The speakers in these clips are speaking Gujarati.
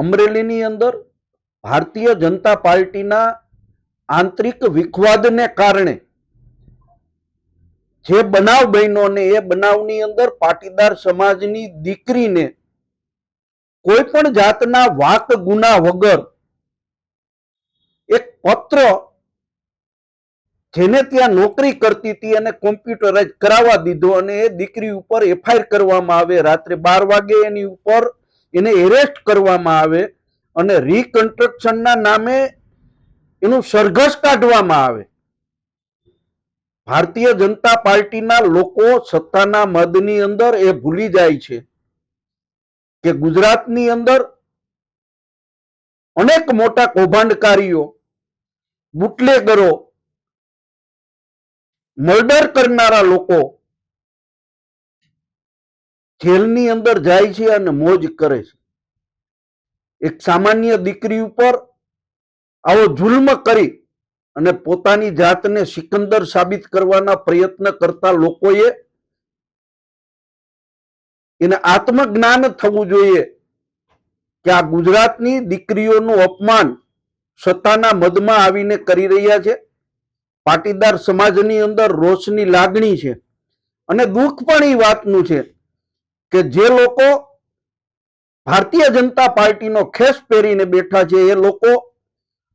અમરેલીની અંદર ભારતીય જનતા પાર્ટીના આંતરિક વિખવાદને કારણે જે બનાવ બન્યો ને એ બનાવની અંદર પાટીદાર સમાજની દીકરીને કોઈ પણ જાતના વાક ગુના વગર એક પત્ર જેને ત્યાં નોકરી કરતી હતી અને કોમ્પ્યુટરાઇઝ કરાવવા દીધો અને એ દીકરી ઉપર એફઆઈઆર કરવામાં આવે, રાત્રે 12 વાગે એની ઉપર એને એરેસ્ટ કરવામાં આવે અને રીકન્સ્ટ્રક્શનના નામે એનું સરઘસ કાઢવામાં આવે. ભારતીય જનતા પાર્ટીના લોકો સત્તાના મદની અંદર એ ભૂલી જાય છે કે ગુજરાતની અંદર અનેક મોટા કૌભાંડકારીઓ, બુટલેગરો, મર્ડર કરનારા લોકો જેલની અંદર જાય છે અને મોજ કરે છે. એક સામાન્ય દીકરી ઉપર આવો જુલ્મ કરી અને પોતાની જાતને સિકંદર સાબિત કરવાના પ્રયત્ન કરતા લોકોએ એને આત્મજ્ઞાન થવું જોઈએ કે આ ગુજરાતની દીકરીઓનું અપમાન સત્તાના મદમાં આવીને કરી રહ્યા છે. પાટીદાર સમાજની અંદર રોષની લાગણી છે અને દુઃખ પણ એ વાતનું છે કે જે લોકો ભારતીય જનતા પાર્ટીનો ખેસ પહેરીને બેઠા છે એ લોકો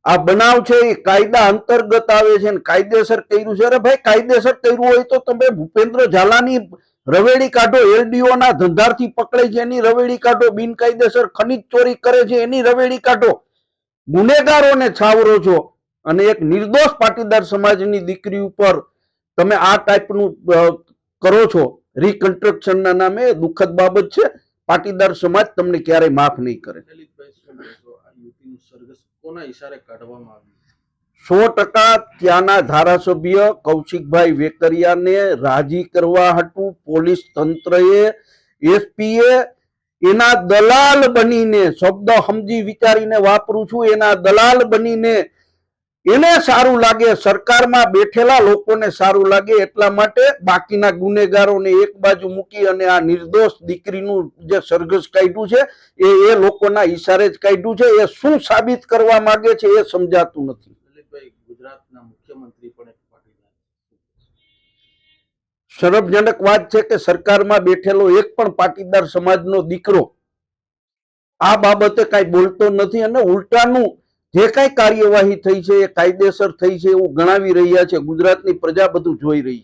આ બનાવ છે એ કાયદા અંતર્ગત આવે છે અને કાયદેસર કર્યું છે. અરે ભાઈ, કાયદેસર કર્યું હોય તો તમે ભૂપેન્દ્ર ઝાલાની રવેડી કાઢો, એલડીઓ ના ધંધારથી પકડાય છે એની રવેડી કાઢો, બિનકાયદેસર ખનીજ ચોરી કરે છે એની રવેડી કાઢો. ગુનેગારોને છાવરો છો અને એક નિર્દોષ પાટીદાર સમાજની દીકરી ઉપર તમે આ ટાઈપનું કરો છો રીકન્સ્ટ્રક્શનના નામે. દુઃખદ બાબત છે. પાટીદાર સમાજ તમને ક્યારેય માફ નહીં કરે. 100% ત્યાંના ધારાસભ્ય કૌશિકભાઈ વેકરિયાને રાજી કરવા હતું પોલીસ તંત્રએ, એસપીએ એના દલાલ બનીને, શબ્દ સમજી વિચારીને વાપરું છું, એના દલાલ બનીને એને સારું લાગે, સરકારમાં બેઠેલા લોકોને સારું લાગે એટલા માટે બાકીના ગુનેગારોને એક બાજુ મૂકી અને આ નિર્દોષ દીકરીનું જે સરઘસ કાઢ્યું છે એ લોકોના ઈશારે જ કાઢ્યું છે. એ શું સાબિત કરવા માંગે છે એ સમજાતું નથી. ગુજરાતના મુખ્યમંત્રી પણ એક પાટીદાર. શરમજનક વાત છે કે સરકારમાં બેઠેલો એક પણ પાટીદાર સમાજનો દીકરો આ બાબતે કાંઈ બોલતો નથી અને ઉલટાનું જે કાંઈ કાર્યવાહી થઈ છે એ કાયદેસર થઈ છે એવું ગણાવી રહ્યા છે. ગુજરાતની પ્રજા બધું જોઈ રહી